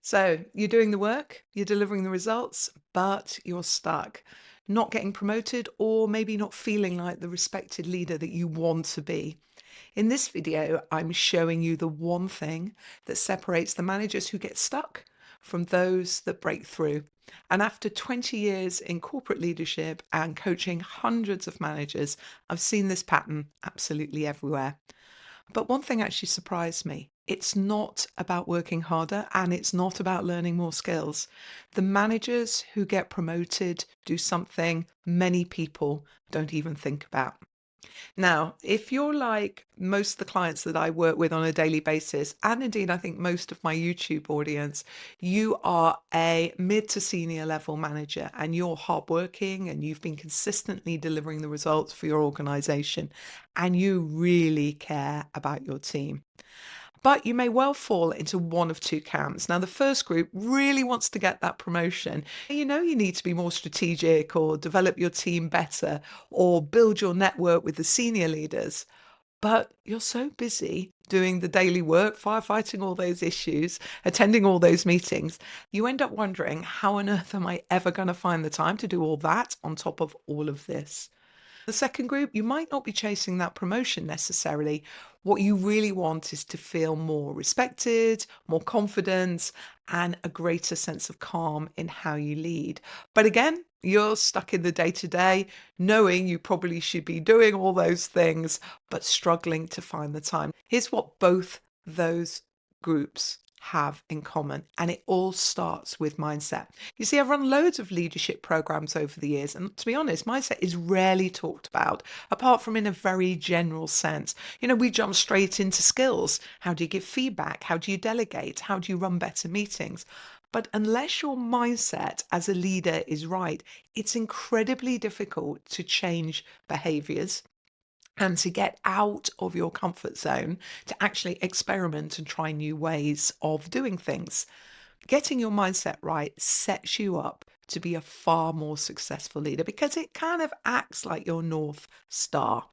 So you're doing the work, you're delivering the results, but you're stuck, not getting promoted, or maybe not feeling like the respected leader that you want to be. In this video, I'm showing you the one thing that separates the managers who get stuck from those that break through. And after 20 years in corporate leadership and coaching hundreds of managers, I've seen this pattern absolutely everywhere. But one thing actually surprised me. It's not about working harder and it's not about learning more skills. The managers who get promoted do something many people don't even think about. Now, if you're like most of the clients that I work with on a daily basis, and indeed I think most of my YouTube audience, you are a mid to senior level manager and you're hardworking and you've been consistently delivering the results for your organization and you really care about your team. But you may well fall into one of two camps. Now, the first group really wants to get that promotion. You know, you need to be more strategic or develop your team better or build your network with the senior leaders. But you're so busy doing the daily work, firefighting all those issues, attending all those meetings, you end up wondering, how on earth am I ever going to find the time to do all that on top of all of this? The second group, you might not be chasing that promotion necessarily. What you really want is to feel more respected, more confident, and a greater sense of calm in how you lead. But again, you're stuck in the day to day, knowing you probably should be doing all those things, but struggling to find the time. Here's what both those groups have in common, and it all starts with mindset. You see, I've run loads of leadership programs over the years, and to be honest, mindset is rarely talked about, apart from in a very general sense. You know, we jump straight into skills. How do you give feedback? How do you delegate? How do you run better meetings? But unless your mindset as a leader is right, it's incredibly difficult to change behaviors and to get out of your comfort zone to actually experiment and try new ways of doing things. Getting your mindset right sets you up to be a far more successful leader because it kind of acts like your North Star.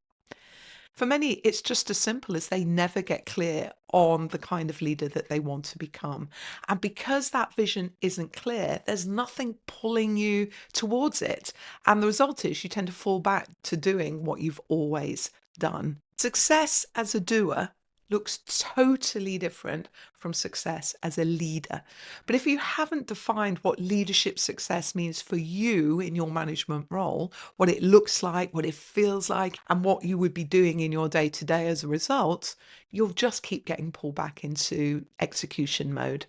For many, it's just as simple as they never get clear on the kind of leader that they want to become. And because that vision isn't clear, there's nothing pulling you towards it. And the result is you tend to fall back to doing what you've always done. Success as a doer looks totally different from success as a leader. But if you haven't defined what leadership success means for you in your management role, what it looks like, what it feels like, and what you would be doing in your day to day as a result, you'll just keep getting pulled back into execution mode.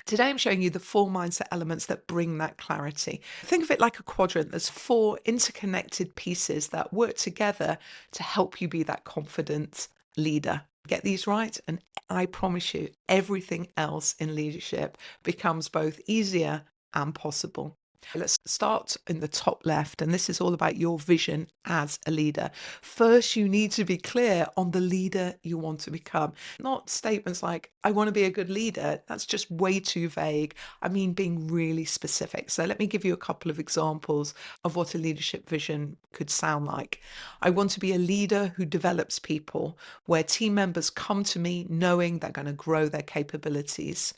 Today, I'm showing you the four mindset elements that bring that clarity. Think of it like a quadrant. There's four interconnected pieces that work together to help you be that confident leader. Get these right, and I promise you, everything else in leadership becomes both easier and possible. Let's start in the top left, and this is all about your vision as a leader. First, you need to be clear on the leader you want to become. Not statements like, I want to be a good leader. That's just way too vague. I mean, being really specific. So, let me give you a couple of examples of what a leadership vision could sound like. I want to be a leader who develops people, where team members come to me knowing they're going to grow their capabilities.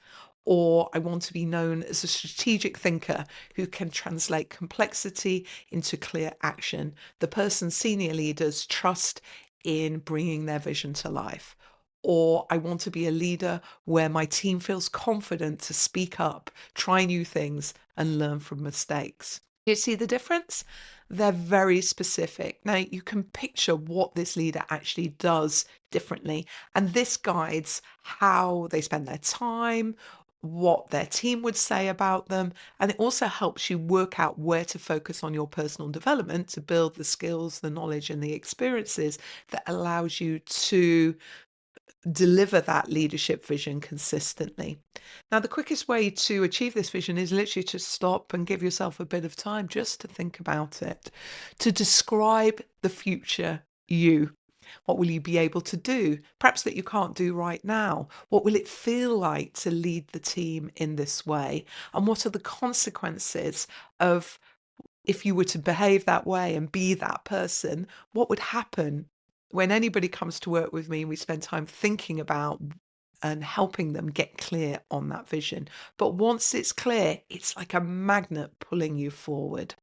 Or I want to be known as a strategic thinker who can translate complexity into clear action. The person senior leaders trust in bringing their vision to life. Or I want to be a leader where my team feels confident to speak up, try new things, and learn from mistakes. You see the difference? They're very specific. Now, you can picture what this leader actually does differently, and this guides how they spend their time, what their team would say about them, and it also helps you work out where to focus on your personal development to build the skills, the knowledge, and the experiences that allows you to deliver that leadership vision consistently. Now, the quickest way to achieve this vision is literally to stop and give yourself a bit of time just to think about it, to describe the future you. What will you be able to do? Perhaps that you can't do right now. What will it feel like to lead the team in this way? And what are the consequences of if you were to behave that way and be that person? What would happen when anybody comes to work with me and we spend time thinking about and helping them get clear on that vision. But once it's clear, it's like a magnet pulling you forward.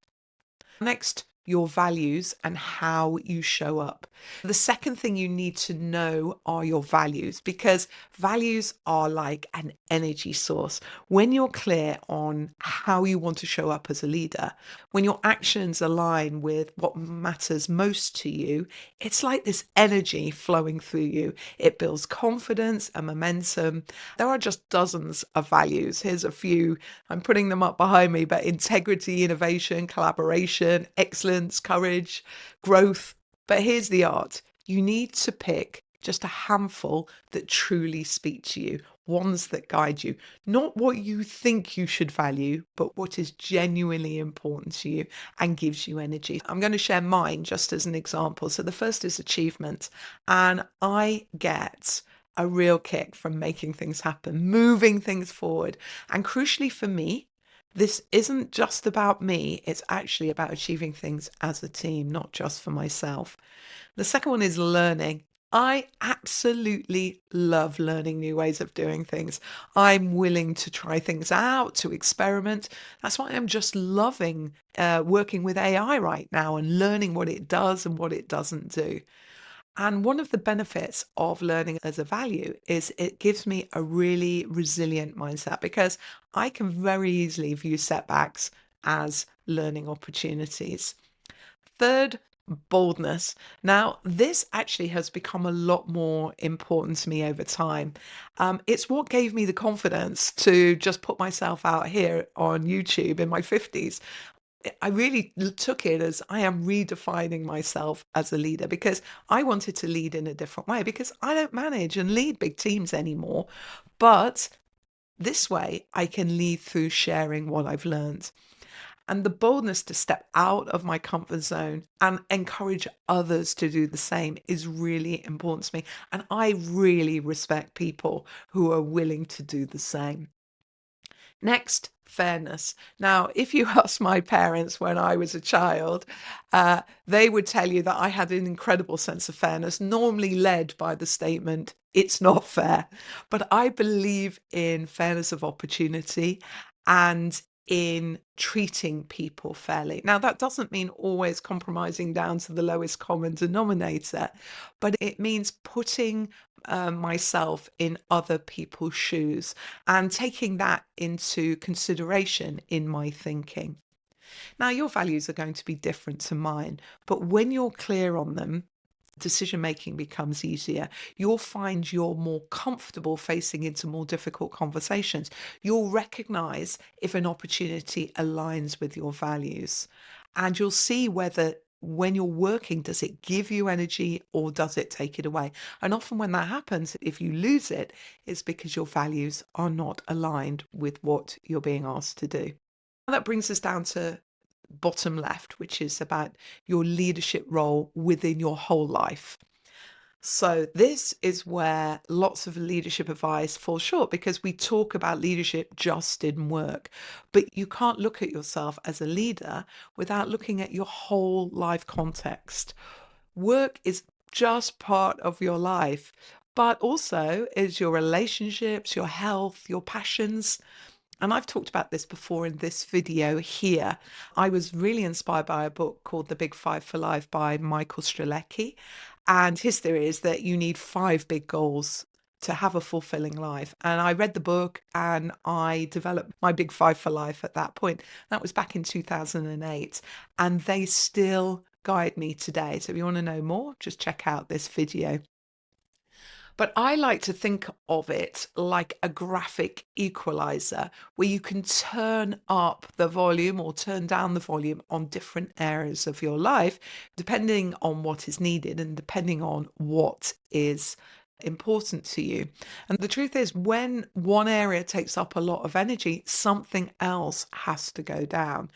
Next, your values and how you show up. The second thing you need to know are your values, because values are like an energy source. When you're clear on how you want to show up as a leader, when your actions align with what matters most to you, it's like this energy flowing through you. It builds confidence and momentum. There are just dozens of values. Here's a few. I'm putting them up behind me, but integrity, innovation, collaboration, excellence, courage, growth. But here's the art. You need to pick just a handful that truly speak to you, ones that guide you, not what you think you should value, but what is genuinely important to you and gives you energy. I'm going to share mine just as an example. So the first is achievement. And I get a real kick from making things happen, moving things forward. And crucially for me, this isn't just about me, it's actually about achieving things as a team, not just for myself. The second one is learning. I absolutely love learning new ways of doing things. I'm willing to try things out, to experiment. That's why I'm just loving working with AI right now and learning what it does and what it doesn't do. And one of the benefits of learning as a value is it gives me a really resilient mindset because I can very easily view setbacks as learning opportunities. Third, boldness. Now, this actually has become a lot more important to me over time. It's what gave me the confidence to just put myself out here on YouTube in my 50s. I really took it as I am redefining myself as a leader because I wanted to lead in a different way because I don't manage and lead big teams anymore. But this way, I can lead through sharing what I've learned. And the boldness to step out of my comfort zone and encourage others to do the same is really important to me. And I really respect people who are willing to do the same. Next, fairness. Now, if you ask my parents when I was a child, they would tell you that I had an incredible sense of fairness, normally led by the statement, it's not fair. But I believe in fairness of opportunity and in treating people fairly. Now, that doesn't mean always compromising down to the lowest common denominator, but it means putting myself in other people's shoes and taking that into consideration in my thinking. Now, your values are going to be different to mine, but when you're clear on them, decision making becomes easier. You'll find you're more comfortable facing into more difficult conversations. You'll recognize if an opportunity aligns with your values, and you'll see whether when you're working, does it give you energy or does it take it away? And often when that happens, if you lose it, it's because your values are not aligned with what you're being asked to do. That brings us down to bottom left, which is about your leadership role within your whole life. So, this is where lots of leadership advice falls short because we talk about leadership just in work. But you can't look at yourself as a leader without looking at your whole life context. Work is just part of your life, but also is your relationships, your health, your passions. And I've talked about this before in this video here. I was really inspired by a book called The Big Five for Life by Michael Strzelecki. And his theory is that you need five big goals to have a fulfilling life. And I read the book and I developed my big five for life at that point. That was back in 2008. And they still guide me today. So if you want to know more, just check out this video. But I like to think of it like a graphic equalizer where you can turn up the volume or turn down the volume on different areas of your life, depending on what is needed and depending on what is important to you. And the truth is, when one area takes up a lot of energy, something else has to go down.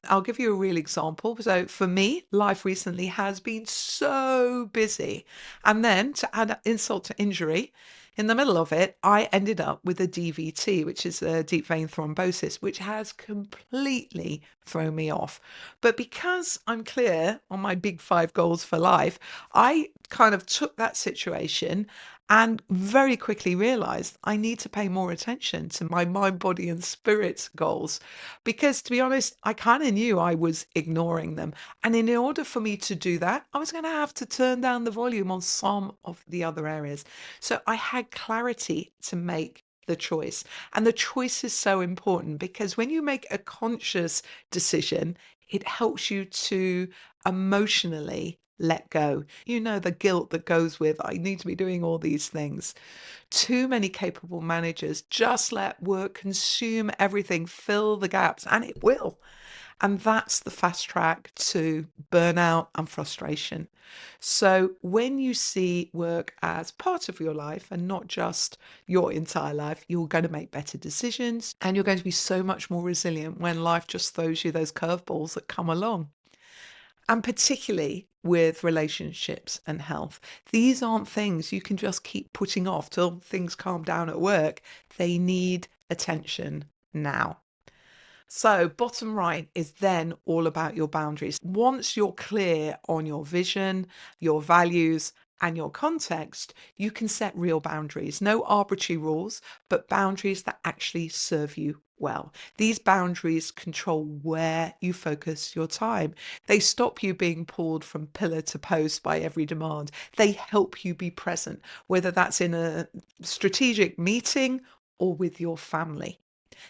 I'll give you a real example. So for me, life recently has been so busy. And then to add insult to injury, in the middle of it, I ended up with a DVT, which is a deep vein thrombosis, which has completely thrown me off. But because I'm clear on my big five goals for life, I kind of took that situation and very quickly realized I need to pay more attention to my mind, body, and spirit goals because, to be honest, I kind of knew I was ignoring them. And in order for me to do that, I was going to have to turn down the volume on some of the other areas. So I had clarity to make the choice. And the choice is so important because when you make a conscious decision, it helps you to emotionally let go. You know, the guilt that goes with, I need to be doing all these things. Too many capable managers just let work consume everything, fill the gaps, and it will. And that's the fast track to burnout and frustration. So when you see work as part of your life and not just your entire life, you're going to make better decisions and you're going to be so much more resilient when life just throws you those curveballs that come along. And particularly with relationships and health, these aren't things you can just keep putting off till things calm down at work. They need attention now. So, bottom right is then all about your boundaries. Once you're clear on your vision, your values, and your context, you can set real boundaries. No arbitrary rules, but boundaries that actually serve you well. These boundaries control where you focus your time. They stop you being pulled from pillar to post by every demand. They help you be present, whether that's in a strategic meeting or with your family.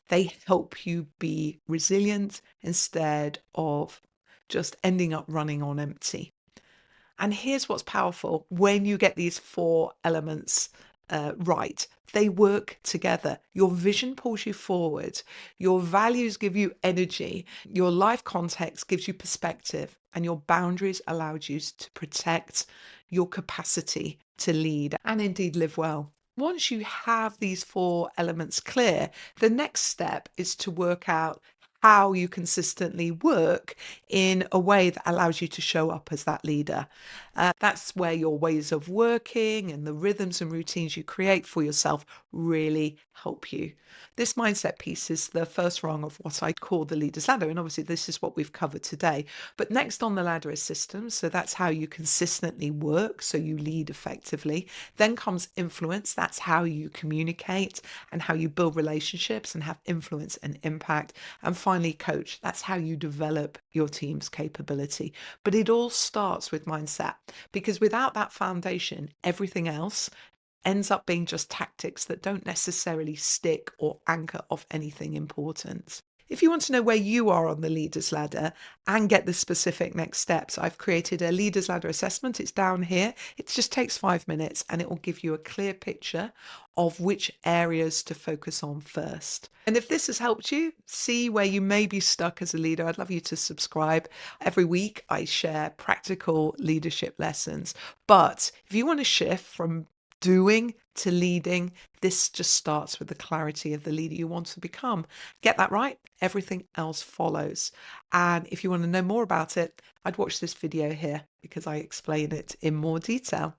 They help you be resilient instead of just ending up running on empty. And here's what's powerful when you get these four elements right. They work together. Your vision pulls you forward. Your values give you energy. Your life context gives you perspective. And your boundaries allowed you to protect your capacity to lead and indeed live well. Once you have these four elements clear, the next step is to work out how you consistently work in a way that allows you to show up as that leader. That's where your ways of working and the rhythms and routines you create for yourself really help you. This mindset piece is the first rung of what I call the leader's ladder. And obviously, this is what we've covered today. But next on the ladder is systems. So that's how you consistently work, so you lead effectively. Then comes influence. That's how you communicate and how you build relationships and have influence and impact. And finally, coach. That's how you develop your team's capability. But it all starts with mindset because without that foundation, everything else ends up being just tactics that don't necessarily stick or anchor off anything important. If you want to know where you are on the leaders ladder and get the specific next steps, I've created a leaders ladder assessment. It's down here. It just takes 5 minutes and it will give you a clear picture of which areas to focus on first. And if this has helped you see where you may be stuck as a leader, I'd love you to subscribe. Every week I share practical leadership lessons. But if you want to shift from doing to leading, this just starts with the clarity of the leader you want to become. Get that right, everything else follows. And if you want to know more about it, I'd watch this video here because I explain it in more detail.